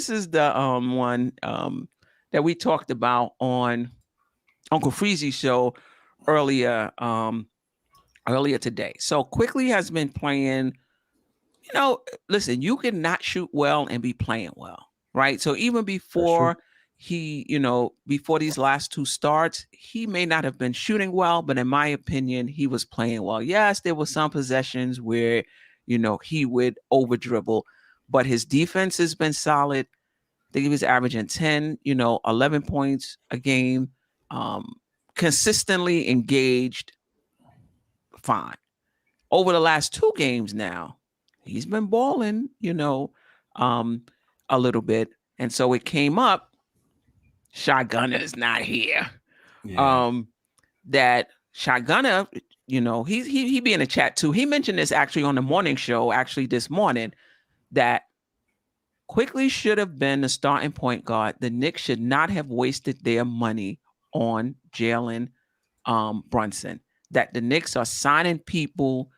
This is the one that we talked about on Uncle Freezy's show earlier today. So Quickley has been playing. Listen, you can not shoot well and be playing well, right? So even before before these last two starts, he may not have been shooting well, but in my opinion, he was playing well. Yes, there were some possessions where, he would over dribble, but his defense has been solid. I think he was averaging 10, 11 points a game, consistently engaged, fine. Over the last two games now, he's been balling, a little bit. And so it came up, Shotgunner is not here. Yeah. That Shotgunner, he be in the chat too. He mentioned this actually on the morning show, actually this morning, that Quickley should have been the starting point guard. The Knicks should not have wasted their money on Jalen Brunson. That the Knicks are signing people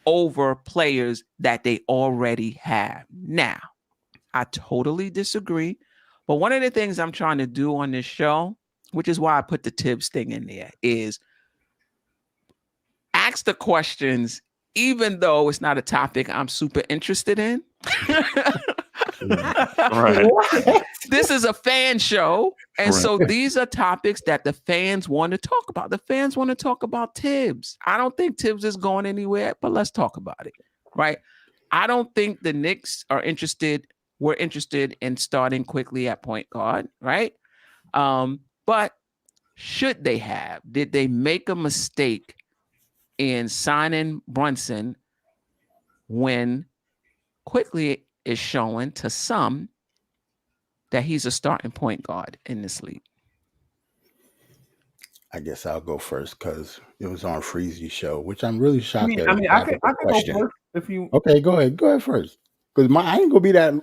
over players that they already have. Now, I totally disagree. But one of the things I'm trying to do on this show, which is why I put the Thibs thing in there, is ask the questions, even though it's not a topic I'm super interested in. Right. This is a fan show. And so these are topics that the fans want to talk about. The fans want to talk about Thibs. I don't think Thibs is going anywhere, but let's talk about it. Right. I don't think the Knicks were interested in starting Quickley at point guard. Right. But should they have? Did they make a mistake in signing Brunson when Quickley is showing to some that he's a starting point guard in this league? I guess I'll go first because it was on Freezy's show, which I'm really shocked at. I can go first if you. Okay, go ahead. Go ahead first. Because I ain't gonna be that.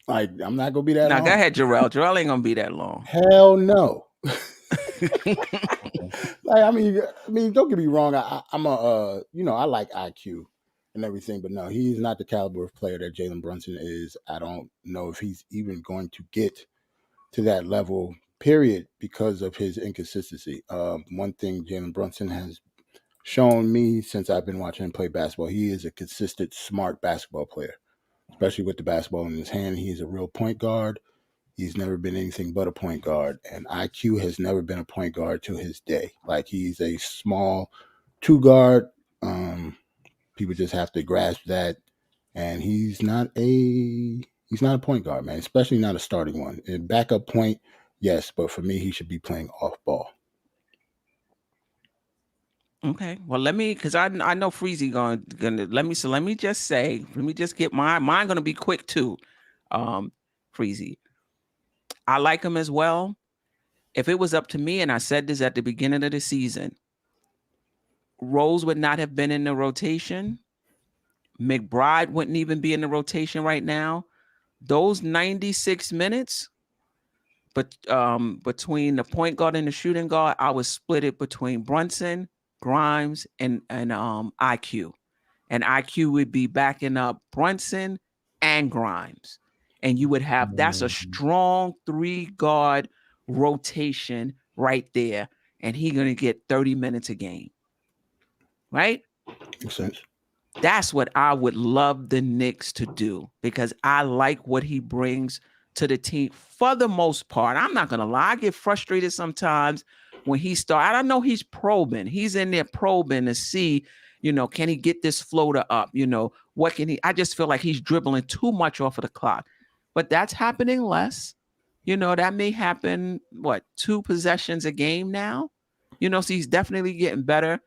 I'm not gonna be that. Now go ahead, Jerrell. Jerrell ain't gonna be that long. Hell no. I mean, don't get me wrong. I'm a, I like IQ and everything, but no, he's not the caliber of player that Jalen Brunson is. I don't know if he's even going to get to that level, period, because of his inconsistency. One thing Jalen Brunson has shown me since I've been watching him play basketball, he is a consistent, smart basketball player, especially with the basketball in his hand. He's a real point guard. He's never been anything but a point guard, and IQ has never been a point guard to his day. Like, he's a small two guard. People just have to grasp that, and he's not a point guard, man. Especially not a starting one. A backup point, yes, but for me, he should be playing off ball. Okay, well, because I know Freezy gonna let me just get mine gonna be quick too. Freezy, I like him as well. If it was up to me, and I said this at the beginning of the season, Rose would not have been in the rotation. McBride wouldn't even be in the rotation right now. Those 96 minutes, but between the point guard and the shooting guard, I would split it between Brunson, Grimes, and IQ. And IQ would be backing up Brunson and Grimes. And you would have, that's a strong 3-guard rotation right there. And he's going to get 30 minutes a game. Right? Makes sense. That's what I would love the Knicks to do, because I like what he brings to the team for the most part. I'm not going to lie. I get frustrated sometimes when he starts. I know he's probing. He's in there probing to see, can he get this floater up? What can he? I just feel like he's dribbling too much off of the clock. But that's happening less. That may happen, 2 possessions a game now? So he's definitely getting better.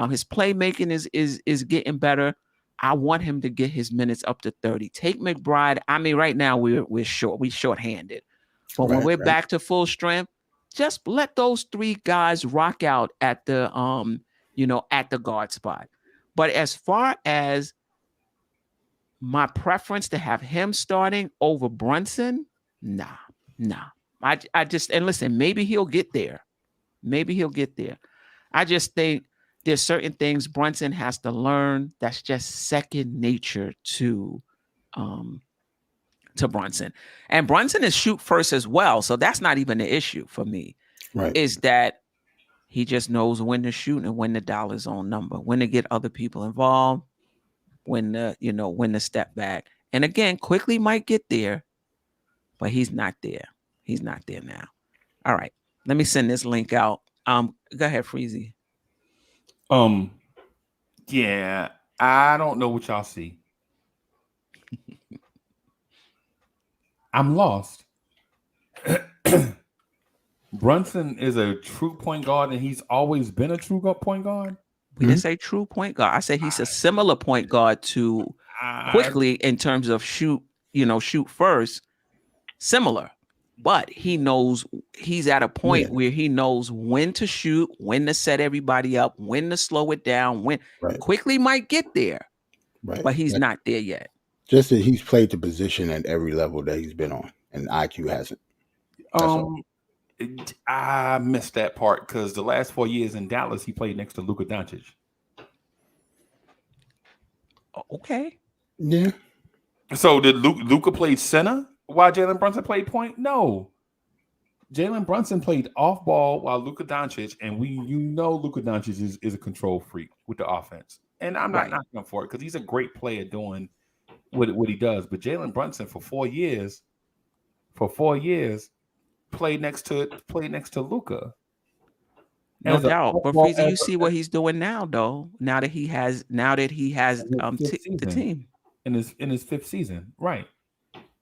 His playmaking is getting better. I want him to get his minutes up to 30. Take McBride. I mean, right now we're short-handed. But when we're back to full strength, just let those 3 guys rock out at the at the guard spot. But as far as my preference to have him starting over Brunson, nah. I just, and listen, maybe he'll get there. I just think there's certain things Brunson has to learn that's just second nature to to Brunson. And Brunson is shoot first as well. So that's not even the issue for me. Right. Is that he just knows when to shoot and when the dollar's on number, when to get other people involved, when to step back. And again, Quickley might get there, but he's not there. He's not there now. All right. Let me send this link out. Go ahead, Freezy. Yeah, I don't know what y'all see. I'm lost. Brunson is a true point guard, and he's always been a true point guard. We didn't say true point guard. I said he's a similar point guard to Quickley in terms of shoot first, similar. But he knows he's at a point where he knows when to shoot, when to set everybody up, when to slow it down, when Quickley might get there, but he's not there yet. Just that he's played the position at every level that he's been on, and IQ hasn't. I missed that part because the last 4 years in Dallas, he played next to Luka Doncic. Okay. Yeah. So did Luka play center while Jalen Brunson played point? No. Jalen Brunson played off ball while Luka Doncic, and Luka Doncic is a control freak with the offense. And I'm not knocking him for it because he's a great player doing what he does. But Jalen Brunson for 4 years played next to Luka. No doubt. But Freezy, you see what he's doing now, though. Now that he has the team. In his fifth season, right?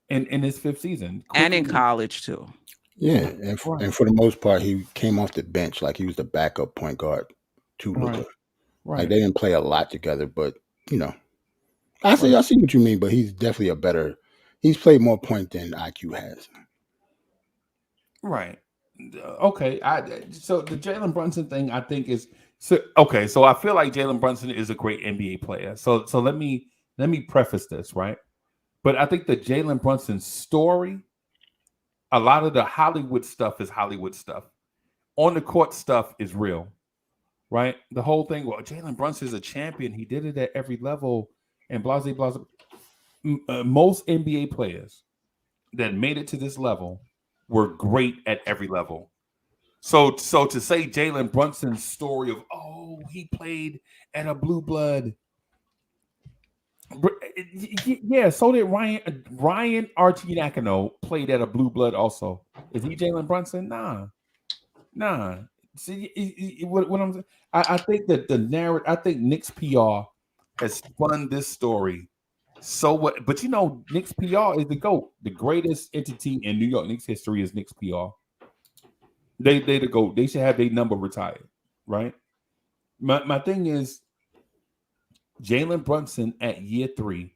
In his fifth season, and in college too. Yeah, and for the most part, he came off the bench like he was the backup point guard to Luka. Right. Like they didn't play a lot together, but I see what you mean. But he's definitely he's played more point than IQ has. Right. Okay. So the Jalen Brunson thing, I think is okay. So I feel like Jalen Brunson is a great NBA player. So let me preface this, right? But I think the Jalen Brunson story, a lot of the Hollywood stuff is Hollywood stuff. On the court stuff is real, right? The whole thing, well, Jalen Brunson is a champion. He did it at every level and blah, blah, blah. Most NBA players that made it to this level were great at every level. So to say Jalen Brunson's story of, he played at a blue blood. Yeah, so did Ryan Arcidiacono played at a blue blood also. Is he Jalen Brunson? Nah. See, what I'm saying? I think that the narrative, I think Knicks PR has spun this story. So what? But Knicks PR is the GOAT. The greatest entity in New York Knicks history is Knicks PR. They the GOAT. They should have their number retired, right? My thing is Jalen Brunson at year 3,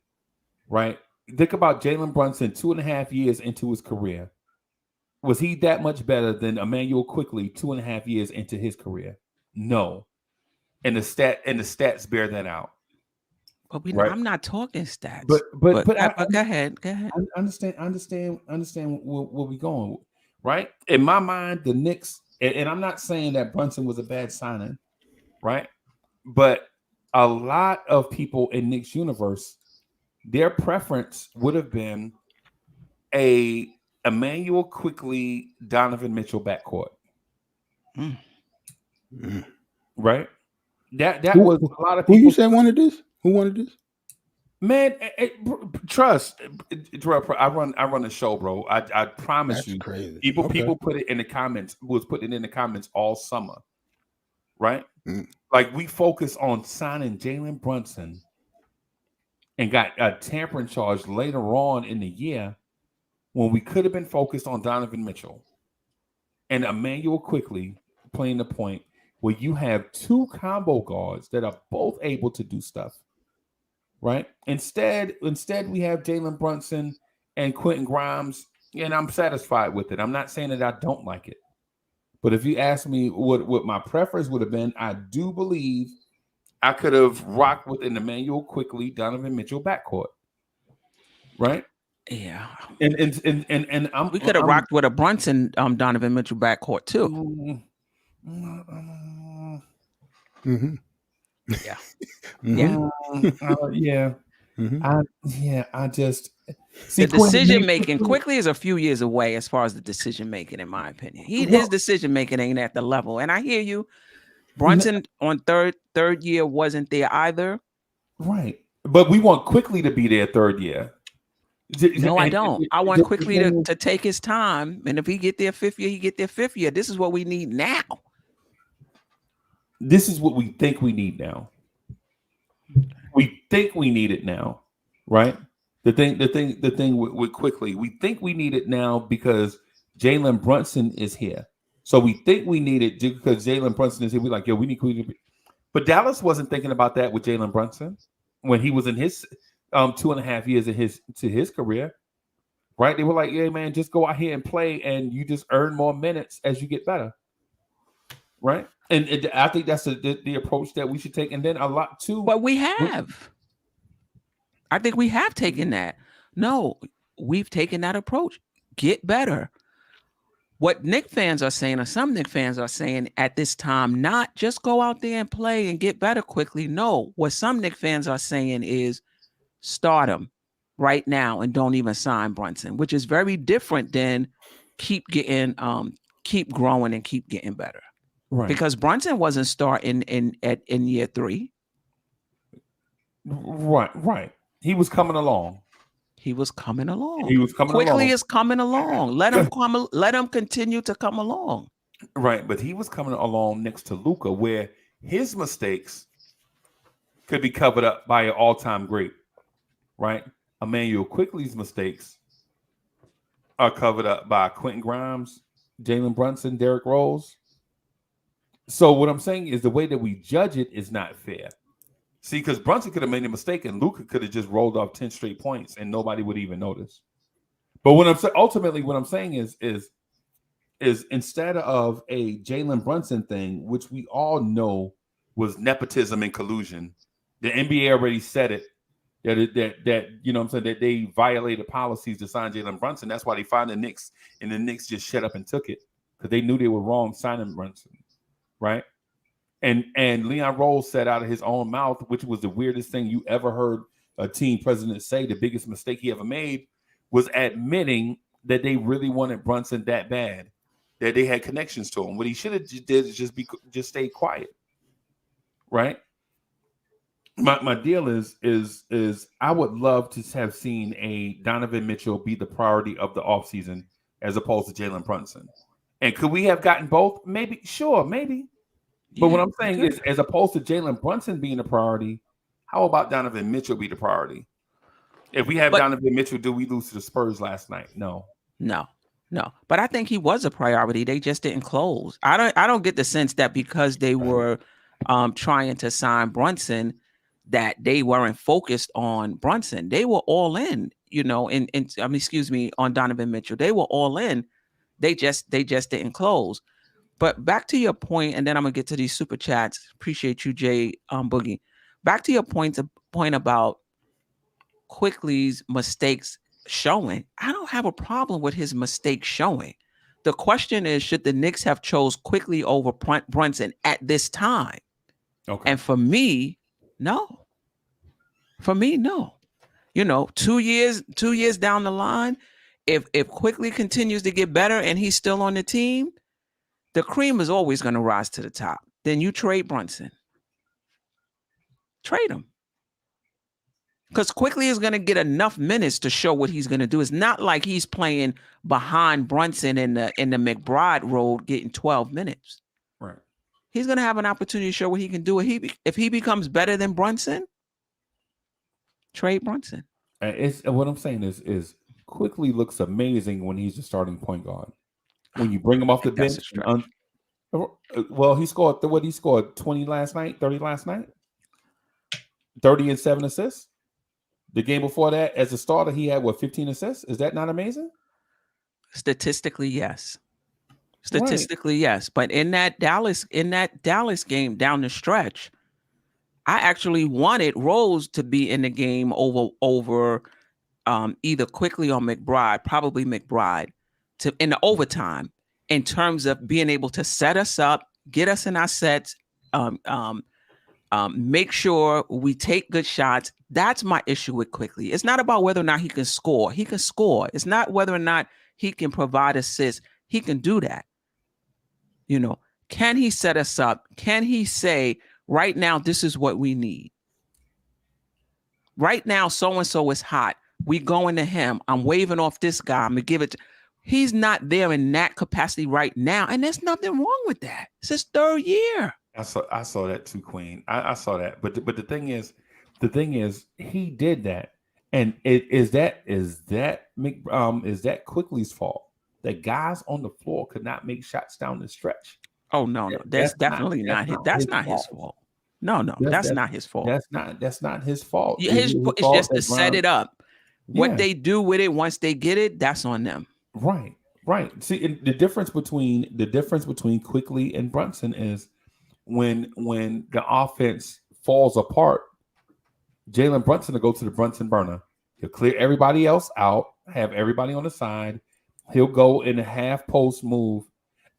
right? Think about Jalen Brunson 2.5 years into his career. Was he that much better than Emmanuel Quickley 2.5 years into his career? No. And the stats bear that out. But I'm not talking stats. But go ahead. I understand where we're going, right? In my mind, the Knicks, and I'm not saying that Brunson was a bad signing, right? But a lot of people in Knicks universe, their preference would have been a Emmanuel Quickley, Donovan Mitchell backcourt. Right? That was a lot of people. Who you said wanted this? Who wanted this? Man, trust, Jerrell, I run the show, bro. I promise That's you. Crazy. People put it in the comments. Was putting it in the comments all summer, right? Like we focus on signing Jalen Brunson, and got a tampering charge later on in the year, when we could have been focused on Donovan Mitchell and Emmanuel Quickley playing the point, where you have 2 combo guards that are both able to do stuff. Right. Instead, we have Jalen Brunson and Quentin Grimes, and I'm satisfied with it. I'm not saying that I don't like it, but if you ask me what my preference would have been, I do believe I could have rocked with an Emmanuel Quickley, Donovan Mitchell backcourt. Right. Yeah. And we could have rocked with a Brunson, Donovan Mitchell backcourt too. Mm-hmm. Yeah. Yeah. Mm-hmm. I just See, the decision making Quickley is a few years away as far as the decision making, in my opinion. His decision making ain't at the level. And I hear you. Brunson on third year wasn't there either. Right. But we want Quickley to be there third year. No, I don't. I want Quickley to take his time. And if he get there fifth year, he get there fifth year. This is what we need now. This is what we think we need now. We think we need it now, right? The thing with Quickley, we think we need it now because Jalen Brunson is here. So we think we need it because Jalen Brunson is here. We're like, yo, we need Quickley. But Dallas wasn't thinking about that with Jalen Brunson when he was in his 2.5 years of his career, right? They were like, yeah, man, just go out here and play, and you just earn more minutes as you get better, right? And I think that's the approach that we should take. And then a lot too. But we have. I think we have taken that. No, we've taken that approach. Get better. What Knicks fans are saying, or some Knicks fans are saying at this time, not just go out there and play and get better quickly. No, what some Knicks fans are saying is start him right now and don't even sign Brunson, which is very different than keep growing and keep getting better. Right. Because Brunson wasn't starting in year 3. Right. He was coming along. Quickley is coming along. Let him come. Let him continue to come along. Right, but he was coming along next to Luka, where his mistakes could be covered up by an all-time great. Right, Emmanuel Quickley's mistakes are covered up by Quentin Grimes, Jalen Brunson, Derrick Rose. So what I'm saying is the way that we judge it is not fair. See, because Brunson could have made a mistake and Luka could have just rolled off 10 straight points and nobody would even notice. But what I'm saying is instead of a Jalen Brunson thing, which we all know was nepotism and collusion, the NBA already said it. That you know what I'm saying, that they violated policies to sign Jalen Brunson. That's why they fined the Knicks, and the Knicks just shut up and took it because they knew they were wrong signing Brunson, right? And Leon Rose said out of his own mouth, which was the weirdest thing you ever heard a team president say, the biggest mistake he ever made was admitting that they really wanted Brunson that bad, that they had connections to him. What he should have did is just stay quiet, right? My deal is I would love to have seen a Donovan Mitchell be the priority of the offseason as opposed to Jalen Brunson. And could we have gotten both? Maybe, sure, maybe. But what I'm saying is, as opposed to Jalen Brunson being a priority, how about Donovan Mitchell be the priority? If we have Donovan Mitchell, do we lose to the Spurs last night? No. But I think he was a priority. They just didn't close. I don't get the sense that because they were trying to sign Brunson, that they weren't focused on Brunson. They were all in, on Donovan Mitchell. They were all in. They just didn't close. But back to your point, and then I'm gonna get to these super chats. Appreciate you, Jay Boogie. Back to your point about Quickley's mistakes showing. I don't have a problem with his mistakes showing. The question is, should the Knicks have chose Quickley over Brunson at this time? Okay. And for me, no. For me, no. 2 years down the line, if Quickley continues to get better and he's still on the team, the cream is always going to rise to the top. Then you trade Brunson. Trade him. Because Quickley is going to get enough minutes to show what he's going to do. It's not like he's playing behind Brunson in the McBride role getting 12 minutes. Right. He's going to have an opportunity to show what he can do. If he becomes better than Brunson, trade Brunson. What I'm saying is Quickley looks amazing when he's the starting point guard. When you bring him off the bench, he scored 20 last night, 30 last night, 30 and 7 assists. The game before that, as a starter, he had 15 assists. Is that not amazing? Statistically, yes. Yes. But in that Dallas game down the stretch, I actually wanted Rose to be in the game over either Quickley or McBride, probably McBride, in the overtime, in terms of being able to set us up, get us in our sets, Make sure we take good shots. That's my issue with Quickley. It's not about whether or not he can score. He can score. It's not whether or not he can provide assists. He can do that. Can he set us up? Can he say, right now, this is what we need? Right now, so-and-so is hot. We going to him. I'm waving off this guy. I'm going to give it to... He's not there in that capacity right now. And there's nothing wrong with that. It's his third year. I saw that too, Queen. I saw that. But the thing is, he did that. And is that Quickley's fault? That guys on the floor could not make shots down the stretch. Oh no, that's definitely not his fault. No, that's not his fault. That's not his fault. It's just to set it up. What they do with it once they get it, that's on them. Right. See, the difference between Quickley and Brunson is when the offense falls apart, Jalen Brunson will go to the Brunson burner. He'll clear everybody else out, have everybody on the side. He'll go in a half post move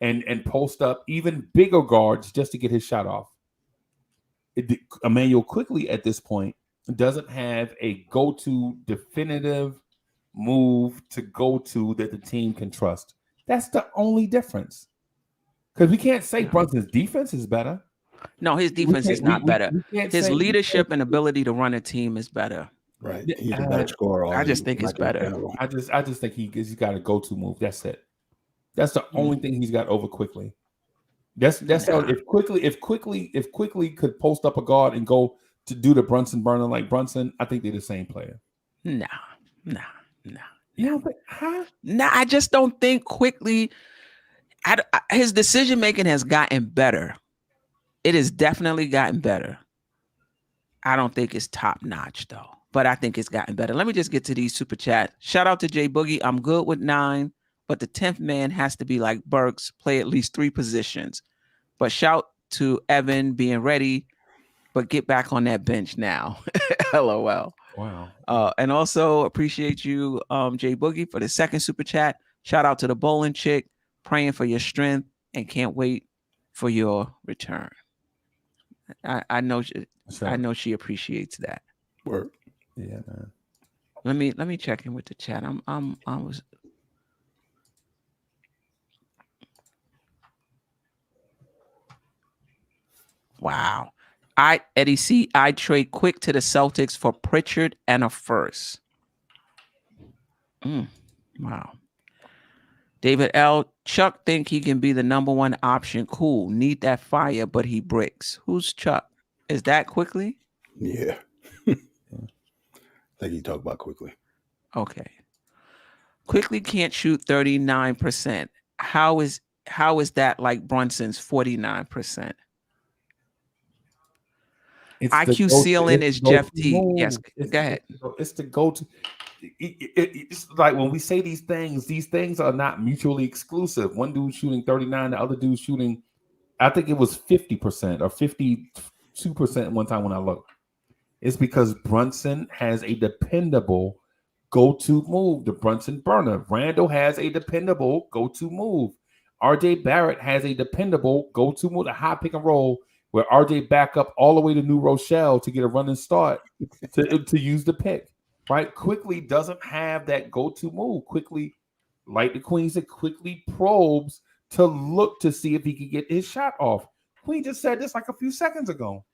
and post up even bigger guards just to get his shot off. Emmanuel Quickley at this point doesn't have a go-to definitive move to go to that the team can trust. That's the only difference. Because we can't say Brunson's defense is better. No, his defense is not better. His leadership and ability to run a team is better. Right. He's a better scorer. I just think it's better. I just think he's got a go-to move. That's it. That's the only thing he's got over Quickley. That's how if Quickley could post up a guard and go to do the Brunson burner like Brunson, I think they're the same player. Nah. Yeah, but huh? Nah, I just don't think Quickley. His decision making has gotten better. It has definitely gotten better. I don't think it's top notch though, but I think it's gotten better. Let me just get to these super chats. Shout out to Jay Boogie. I'm good with 9, but the 10th man has to be like Burks, play at least 3 positions. But shout to Evan being ready, but get back on that bench now. LOL. Wow. And also appreciate you, Jay Boogie, for the second super chat. Shout out to the bowling chick, praying for your strength and can't wait for your return. I know she appreciates that. Word. Yeah, man. Let me check in with the chat. Wow. Eddie C, I trade Quick to the Celtics for Pritchard and a first. Wow. David L, Chuck think he can be the number 1 option. Cool. Need that fire, but he bricks. Who's Chuck? Is that Quickley? Yeah. Like you talk about Quickley. Okay. Quickley can't shoot 39%. How is that like Brunson's 49%? IQ ceiling is Jeff T. Yes, go ahead. It's the go-to. It's like when we say these things are not mutually exclusive. One dude's shooting 39, the other dude's shooting, I think it was 50% or 52% one time when I looked. It's because Brunson has a dependable go-to move, the Brunson burner. Randle has a dependable go-to move. RJ Barrett has a dependable go-to move, a high pick and roll, where RJ back up all the way to New Rochelle to get a running start to use the pick, right? Quickley doesn't have that go-to move. Quickley, like the Queen said, Quickley probes to look to see if he can get his shot off. Queen just said this like a few seconds ago.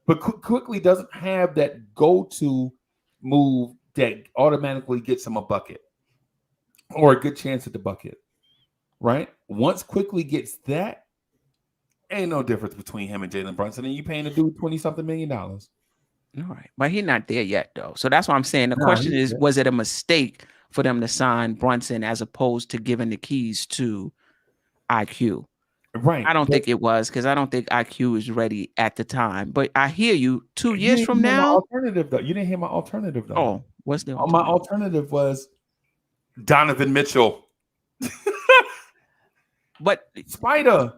But Quickley doesn't have that go-to move that automatically gets him a bucket or a good chance at the bucket, right? Once Quickley gets that, ain't no difference between him and Jalen Brunson, and you paying a dude $20-something million. All right, but he's not there yet, though. So that's what I'm saying. The question is, was it a mistake for them to sign Brunson as opposed to giving the keys to IQ? Right. I don't think it was, because I don't think IQ is ready at the time. But I hear you. 2 years from now, alternative though. You didn't hear my alternative though. Oh, what's the alternative? My alternative was Donovan Mitchell. But Spider.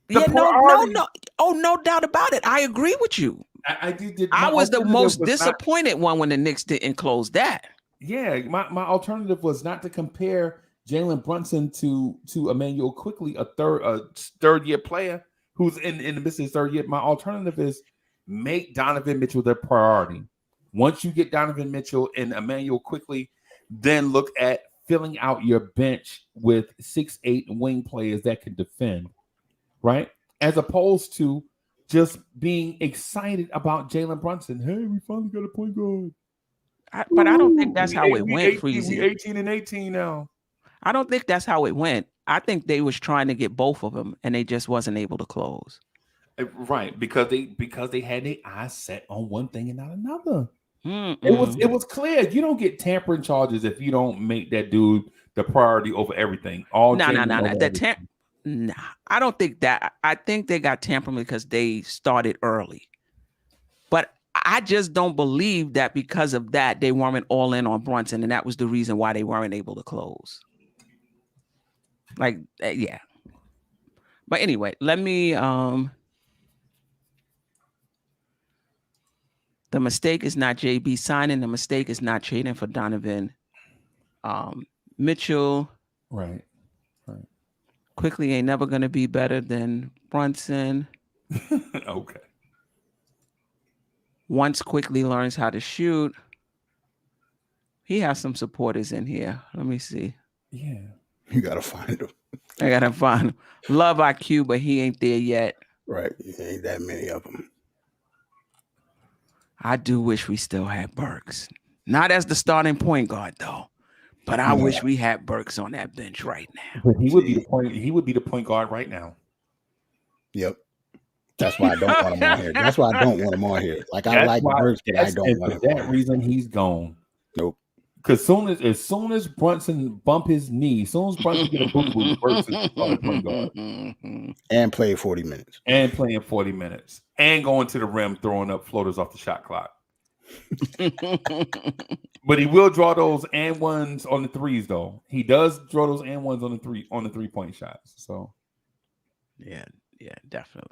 Yeah, no. Oh, no doubt about it. I agree with you. I was the most disappointed one when the Knicks didn't close that. Yeah, my alternative was not to compare Jalen Brunson to Emmanuel Quickley, a third year player who's in the midst of his third year. My alternative is make Donovan Mitchell their priority. Once you get Donovan Mitchell and Emmanuel Quickley, then look at filling out your bench with 6'8" wing players that can defend, right? As opposed to just being excited about Jalen Brunson. Hey, we finally got a point guard. But I don't think that's how it went, 18, Freezy. we 18 and 18 now. I don't think that's how it went. I think they was trying to get both of them, and they just wasn't able to close. Right, because they had their eyes set on one thing and not another. Mm-mm. It was clear. You don't get tampering charges if you don't make that dude the priority over everything. No. Nah, I don't think that. I think they got tampering because they started early. But I just don't believe that because of that, they weren't all in on Brunson, and that was the reason why they weren't able to close. Like, yeah. But anyway, let me... The mistake is not JB signing. The mistake is not trading for Donovan Mitchell. Right. Quickley ain't never going to be better than Brunson. Okay. Once Quickley learns how to shoot, he has some supporters in here. Let me see. Yeah. You got to find him. I got to find him. Love IQ, but he ain't there yet. Right. Ain't that many of them. I do wish we still had Burks. Not as the starting point guard, though. But I wish we had Burks on that bench right now. But he would be the point guard right now. Yep. That's why I don't want him on here. That's why I don't want him on here. Like, I like Burks, but I don't want him. For that reason, he's gone. Nope. Because as soon as Brunson bump his knee, as soon as Brunson get a boo-boo, Burks is the point guard. And play 40 minutes. And playing 40 minutes. And going to the rim, throwing up floaters off the shot clock. But he will draw those and ones on the threes, though. He does draw those and ones on the 3-point shots. So yeah, definitely.